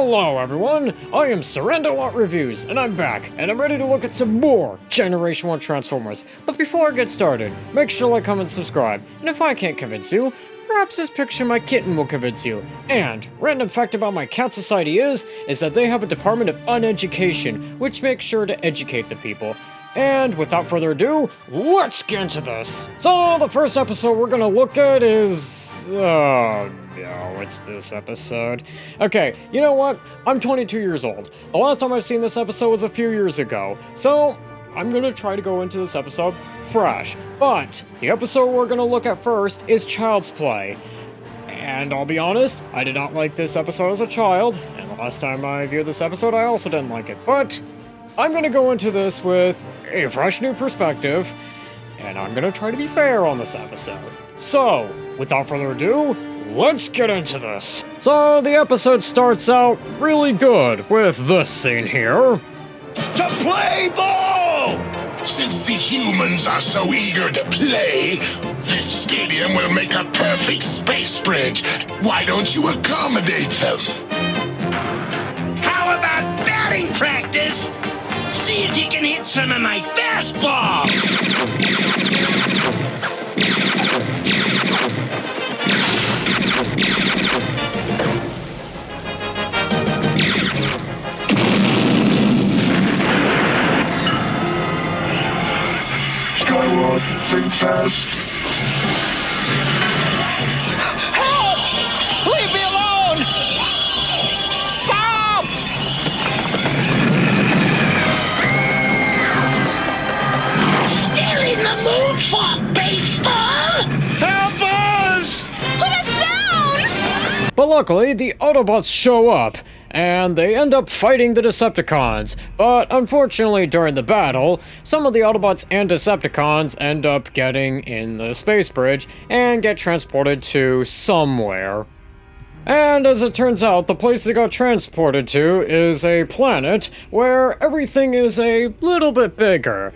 Hello everyone, I am Surrender-Lot Reviews, and I'm back, and I'm ready to look at some more Generation 1 Transformers. But before I get started, make sure to like, comment, and subscribe, and if I can't convince you, perhaps this picture of my kitten will convince you. And, random fact about my cat society is that they have a Department of Uneducation, which makes sure to educate the people. And without further ado, let's get into this. So, the first episode we're gonna look at is... oh no, it's this episode. Okay, you know what? I'm 22 years old. The last time I've seen this episode was a few years ago. So, I'm gonna try to go into this episode fresh. But, the episode we're gonna look at first is Child's Play. And I'll be honest, I did not like this episode as a child. And the last time I viewed this episode, I also didn't like it. But... I'm gonna go into this with a fresh new perspective, and I'm gonna try to be fair on this episode. So, without further ado, let's get into this. So, the episode starts out really good with this scene here. To play ball! Since the humans are so eager to play, this stadium will make a perfect space bridge. Why don't you accommodate them? How about batting practice? See if you can hit some of my fastballs! Skyward, think fast. Help! Leave me alone! Stop! Still in the mood for baseball? Help us! Put us down! But luckily, the Autobots show up, and they end up fighting the Decepticons. But unfortunately, during the battle, some of the Autobots and Decepticons end up getting in the space bridge and get transported to somewhere. And as it turns out, the place they got transported to is a planet where everything is a little bit bigger.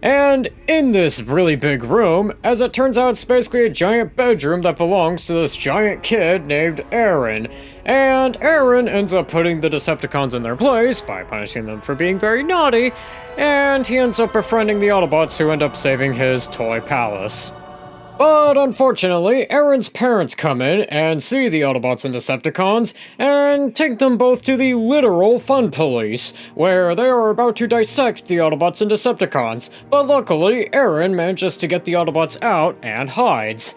And in this really big room, as it turns out, it's basically a giant bedroom that belongs to this giant kid named Aaron. And Aaron ends up putting the Decepticons in their place by punishing them for being very naughty, and he ends up befriending the Autobots who end up saving his toy palace. But unfortunately, Aaron's parents come in and see the Autobots and Decepticons, and take them both to the literal fun police, where they are about to dissect the Autobots and Decepticons, but luckily, Aaron manages to get the Autobots out and hides.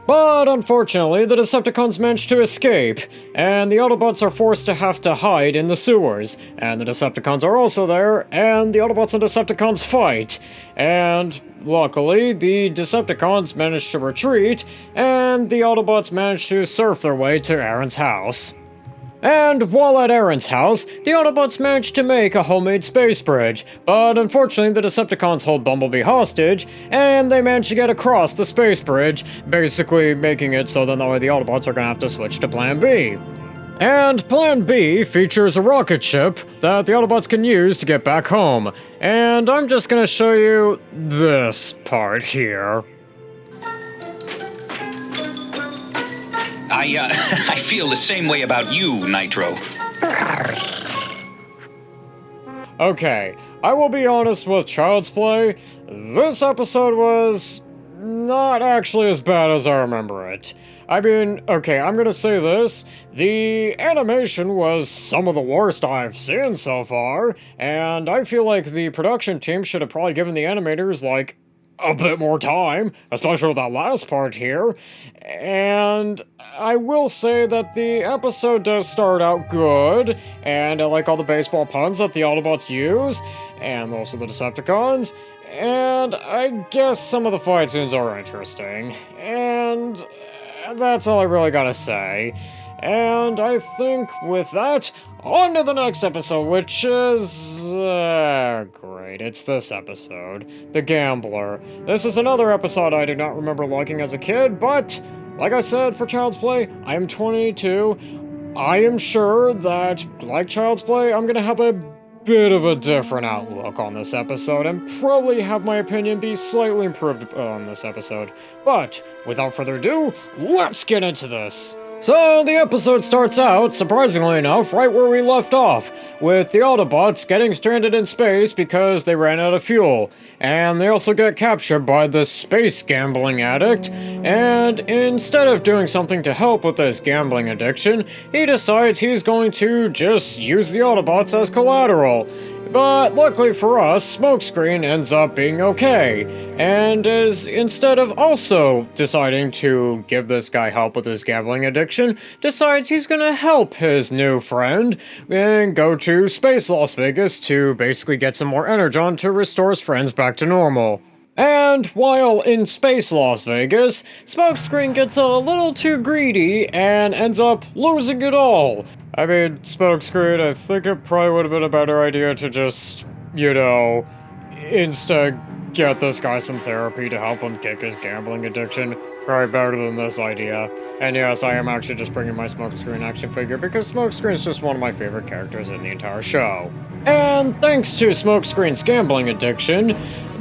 But unfortunately, the Decepticons manage to escape, and the Autobots are forced to have to hide in the sewers, and the Decepticons are also there, and the Autobots and Decepticons fight, and luckily, the Decepticons manage to retreat, and the Autobots manage to surf their way to Aaron's house. And while at Aaron's house, the Autobots manage to make a homemade space bridge, but unfortunately the Decepticons hold Bumblebee hostage, and they manage to get across the space bridge, basically making it so that now the Autobots are gonna have to switch to Plan B. And Plan B features a rocket ship that the Autobots can use to get back home, and I'm just gonna show you this part here. I feel the same way about you, Nitro. Okay, I will be honest with Child's Play, this episode was not actually as bad as I remember it. I mean, okay, I'm gonna say this, the animation was some of the worst I've seen so far, and I feel like the production team should have probably given the animators, like, a bit more time, especially with that last part here, and I will say that the episode does start out good, and I like all the baseball puns that the Autobots use, and also the Decepticons, and I guess some of the fight scenes are interesting, and that's all I really gotta say. And I think with that, on to the next episode, which is... great, it's this episode. The Gambler. This is another episode I do not remember liking as a kid, but, like I said, for Child's Play, I am 22. I am sure that, like Child's Play, I'm gonna have a bit of a different outlook on this episode, and probably have my opinion be slightly improved on this episode. But, without further ado, let's get into this! So the episode starts out, surprisingly enough, right where we left off, with the Autobots getting stranded in space because they ran out of fuel, and they also get captured by this space gambling addict, and instead of doing something to help with this gambling addiction, he decides he's going to just use the Autobots as collateral. But luckily for us, Smokescreen ends up being okay, and instead of also deciding to give this guy help with his gambling addiction, decides he's gonna help his new friend and go to Space Las Vegas to basically get some more energon to restore his friends back to normal. And while in Space Las Vegas, Smokescreen gets a little too greedy and ends up losing it all. I mean, Smokescreen, I think it probably would have been a better idea to just, instead get this guy some therapy to help him kick his gambling addiction. Probably better than this idea. And yes, I am actually just bringing my Smokescreen action figure because Smokescreen is just one of my favorite characters in the entire show. And thanks to Smokescreen's gambling addiction,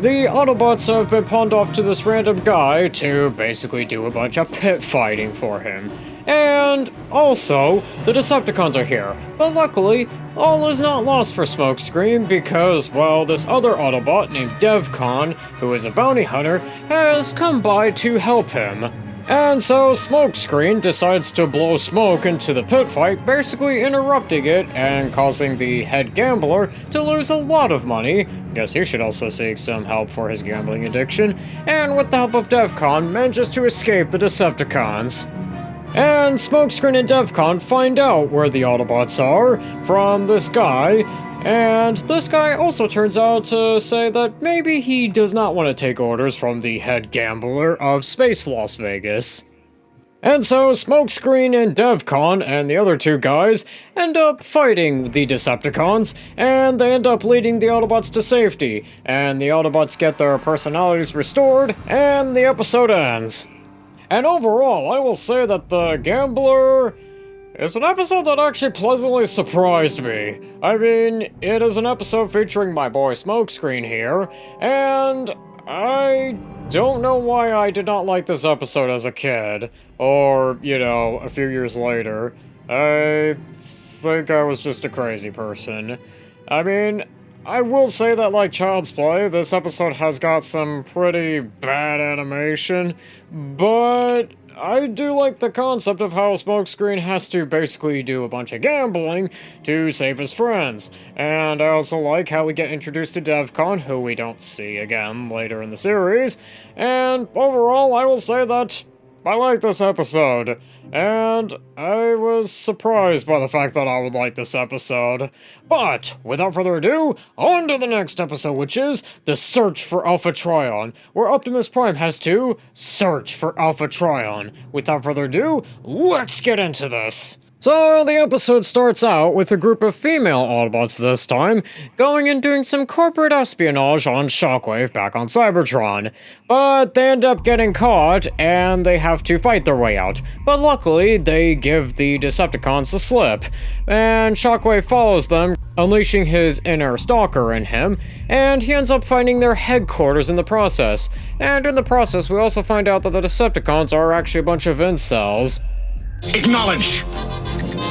the Autobots have been pawned off to this random guy to basically do a bunch of pit fighting for him. And also, the Decepticons are here. But luckily, all is not lost for Smokescreen because, well, this other Autobot named DevCon, who is a bounty hunter, has come by to help him. And so Smokescreen decides to blow smoke into the pit fight, basically interrupting it and causing the head gambler to lose a lot of money. Guess he should also seek some help for his gambling addiction. And with the help of DevCon, manages to escape the Decepticons. And Smokescreen and DevCon find out where the Autobots are from this guy, and this guy also turns out to say that maybe he does not want to take orders from the head gambler of Space Las Vegas. And so Smokescreen and DevCon and the other two guys end up fighting the Decepticons, and they end up leading the Autobots to safety, and the Autobots get their personalities restored, and the episode ends. And overall, I will say that The Gambler is an episode that actually pleasantly surprised me. I mean, it is an episode featuring my boy Smokescreen here, and I don't know why I did not like this episode as a kid, or, a few years later. I think I was just a crazy person. I mean, I will say that, like Child's Play, this episode has got some pretty bad animation, but I do like the concept of how Smokescreen has to basically do a bunch of gambling to save his friends. And I also like how we get introduced to DevCon, who we don't see again later in the series. And overall, I will say that I like this episode, and I was surprised by the fact that I would like this episode. But, without further ado, on to the next episode, which is The Search for Alpha Trion, where Optimus Prime has to search for Alpha Trion. Without further ado, let's get into this. So, the episode starts out with a group of female Autobots this time, going and doing some corporate espionage on Shockwave back on Cybertron. But they end up getting caught, and they have to fight their way out. But luckily, they give the Decepticons the slip, and Shockwave follows them, unleashing his inner stalker in him, and he ends up finding their headquarters in the process. And in the process, we also find out that the Decepticons are actually a bunch of incels. Acknowledge.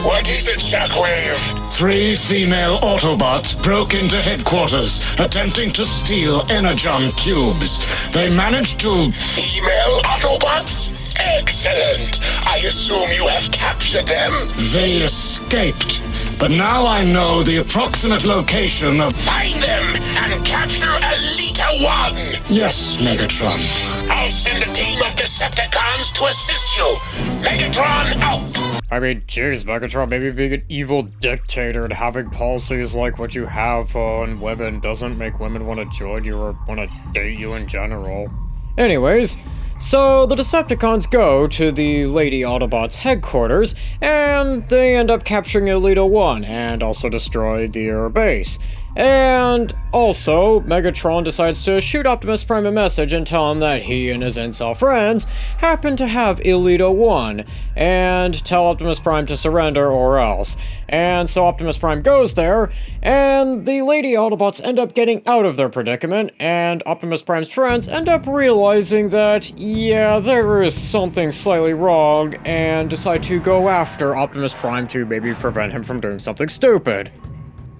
What is it, Shockwave? 3 female Autobots broke into headquarters, attempting to steal Energon cubes. They managed to... Female Autobots? Excellent. I assume you have captured them? They escaped. But now I know the approximate location of... Find them and capture Elita 1! Yes, Megatron. I'll send a team of Decepticons to assist you. Megatron out! I mean, jeez, Megatron, maybe being an evil dictator and having policies like what you have on women doesn't make women want to join you or want to date you in general. Anyways, so the Decepticons go to the Lady Autobots headquarters, and they end up capturing Elita 1 and also destroy their base. And also, Megatron decides to shoot Optimus Prime a message and tell him that he and his incel friends happen to have Elita 1, and tell Optimus Prime to surrender or else. And so Optimus Prime goes there, and the Lady Autobots end up getting out of their predicament, and Optimus Prime's friends end up realizing that, yeah, there is something slightly wrong, and decide to go after Optimus Prime to maybe prevent him from doing something stupid.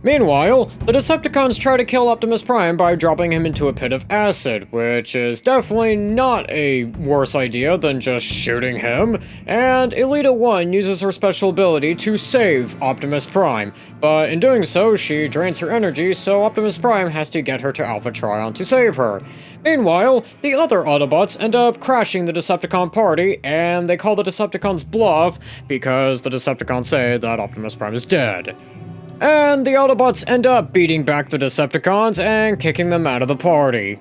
Meanwhile, the Decepticons try to kill Optimus Prime by dropping him into a pit of acid, which is definitely not a worse idea than just shooting him, and Elita 1 uses her special ability to save Optimus Prime, but in doing so, she drains her energy, so Optimus Prime has to get her to Alpha Trion to save her. Meanwhile, the other Autobots end up crashing the Decepticon party, and they call the Decepticons bluff because the Decepticons say that Optimus Prime is dead. And the Autobots end up beating back the Decepticons and kicking them out of the party.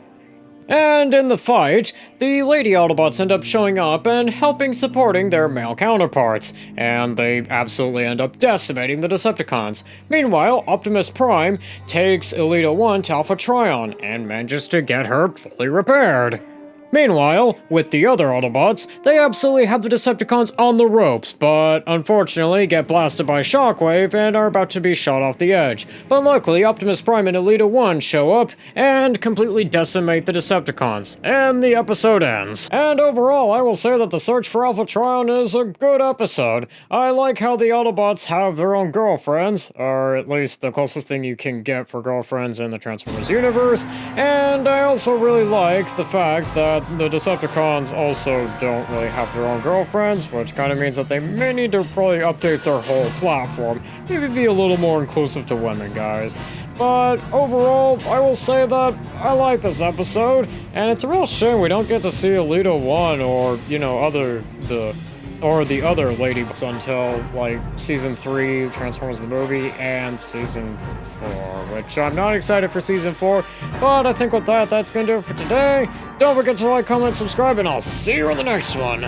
And in the fight, the Lady Autobots end up showing up and helping supporting their male counterparts, and they absolutely end up decimating the Decepticons. Meanwhile, Optimus Prime takes Elita 1 to Alpha Trion and manages to get her fully repaired. Meanwhile, with the other Autobots, they absolutely have the Decepticons on the ropes, but unfortunately get blasted by Shockwave and are about to be shot off the edge. But luckily, Optimus Prime and Elita 1 show up and completely decimate the Decepticons, and the episode ends. And overall, I will say that the search for Alpha Trion is a good episode. I like how the Autobots have their own girlfriends, or at least the closest thing you can get for girlfriends in the Transformers universe, and I also really like the fact that the Decepticons also don't really have their own girlfriends, which kind of means that they may need to probably update their whole platform, maybe be a little more inclusive to women, guys. But overall, I will say that I like this episode, and it's a real shame we don't get to see Elita 1 or, you know, the other Ladybugs until, like, Season 3, Transformers the movie, and Season 4, which I'm not excited for Season 4, but I think with that, that's gonna do it for today. Don't forget to like, comment, subscribe, and I'll see you in the next one.